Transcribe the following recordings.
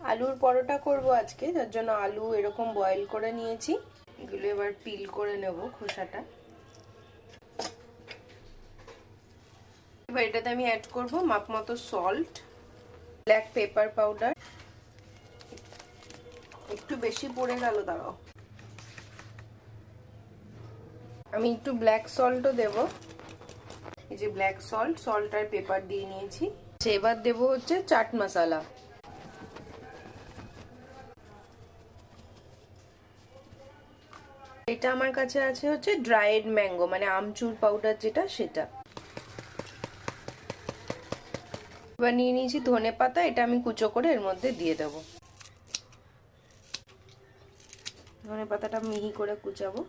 আলুর পরোটা করব আজকে, তার জন্য আলু এরকম বয়েল করে নিয়েছি। এগুলো এবার পিল করে নেব খোসাটা। এবার এটাতে আমি অ্যাড করব মাপ মতো সল্ট, ব্ল্যাক পেপার পাউডার, একটু বেশি পড়ে গেল, দাঁড়াও, আমি একটু ব্ল্যাক সল্টও দেব। এই যে ব্ল্যাক সল্ট আর পেপার দিয়ে নিয়েছি। এবার দেব হচ্ছে চাট মশলা। এটা আমার কাছে আছে হচ্ছে ড্রাইড ম্যাঙ্গো, মানে আমচুর পাউডার যেটা, সেটা। এবার নিয়ে নিয়েছি ধনে পাতা, এটা আমি কুচো করে এর মধ্যে দিয়ে দেব। ধনে পাতাটা মিহি করে কুচাবো।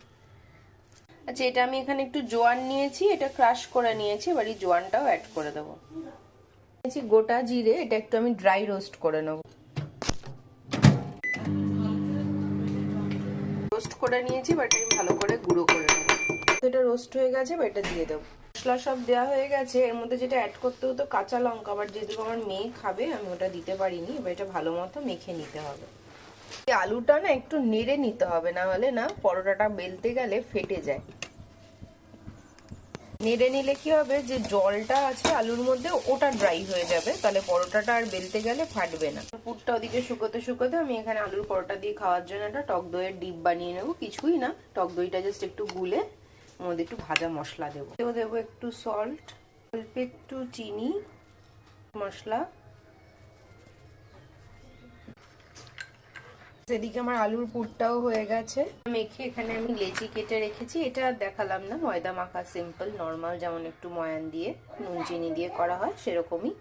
আচ্ছা, এটা আমি এখানে একটু জোয়ান নিয়েছি, এটা ক্রাশ করে নিয়েছি। এবার এই জোয়ানটাও অ্যাড করে দেবো। নিয়েছি গোটা জিরে, এটা একটু আমি ড্রাই রোস্ট করে নেব। রোস্ট করে নিয়েছি, এবার এটা ভালো করে গুঁড়ো করে নেব। এটা রোস্ট হয়ে গেছে, এবার এটা দিয়ে দেবো। মশলা সব দেওয়া হয়ে গেছে। এর মধ্যে যেটা অ্যাড করতে হতো কাঁচা লঙ্কা, আবার যেহেতু আমার মেয়ে খাবে আমি ওটা দিতে পারিনি। এবার এটা ভালো মতো মেখে নিতে হবে। আলুটা না একটু নেড়ে নিতে হবে, না হলে না পরোটাটা বেলতে গেলে ফেটে যায়। নেড়ে নিলে কি হবে, যে জলটা আছে আলুর মধ্যে ওটা ড্রাই হয়ে যাবে, তাহলে পরোটাটা আর বেলতে গেলে ফাটবে না। পুরটা ওদিকে শুকোতে শুকোতে আমি এখানে আলুর পরোটা দিয়ে খাওয়ার জন্য একটা টক দইয়ের ডিপ বানিয়ে নেবো। কিছুই না, টক দইটা জাস্ট একটু গুলে ওর মধ্যে একটু ভাজা মশলা দেবো। দেবো একটু সল্ট, অল্প একটু চিনি, মশলা। এদিকে আমার আলুর পুরটাও হয়ে গেছে। মেখে এখানে আমি লেচি কেটে রেখেছি। এটা দেখালাম না, ময়দা মাখা, সিম্পল নর্মাল, যেমন একটু ময়ান দিয়ে নুন চিনি দিয়ে করা হয় সেরকমই।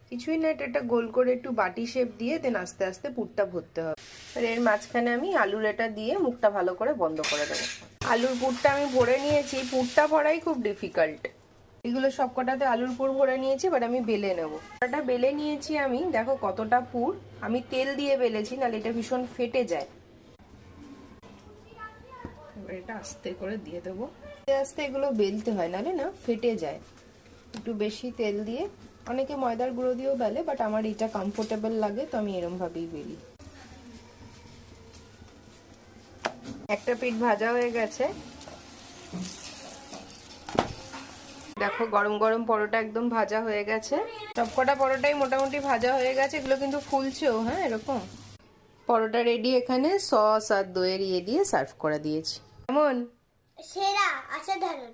কিছুই না, এটা গোল করে একটু বাটি শেপ দিয়ে দেন আস্তে আস্তে পুরটা ভরতে হবে। আর এর মাঝখানে আমি আলুর এটা দিয়ে মুখটা ভালো করে বন্ধ করে দেবো। আলুর পুরটা আমি ভরে নিয়েছি। পুরটা ভরাই খুব ডিফিকাল্ট। এগুলো সবকটাতে আলুর পুর ভরে নিয়েছি, বাট আমি বেলে নেবো। এটা বেলে নিয়েছি আমি, দেখো কতটা পুর। আমি তেল দিয়ে বেলেছি, নাহলে এটা ভীষণ ফেটে যায়। এবার এটা আস্তে করে দিয়ে দেবো। আস্তে আস্তে এগুলো বেলতে হয়, নাহলে না ফেটে যায়। একটু বেশি তেল দিয়ে, অনেকে ময়দার গুঁড়ো দিয়েও বেলে, বাট আমার এটা কমফোর্টেবল লাগে, তো আমি এরম ভাবেই বেলি। একটা পিঠ ভাজা হয়ে গেছে। দেখো গরম গরম পরোটা একদম ভাজা হয়ে গেছে। সবকটা পরোটাই মোটামুটি ভাজা হয়ে গেছে। এগুলো কিন্তু ফুলছেও, হ্যাঁ, এরকম। পরোটা রেডি। এখানে সস আর দইয়ের দিয়ে সার্ভ করে দিয়েছি। কেমন? সেরা, অসাধারণ।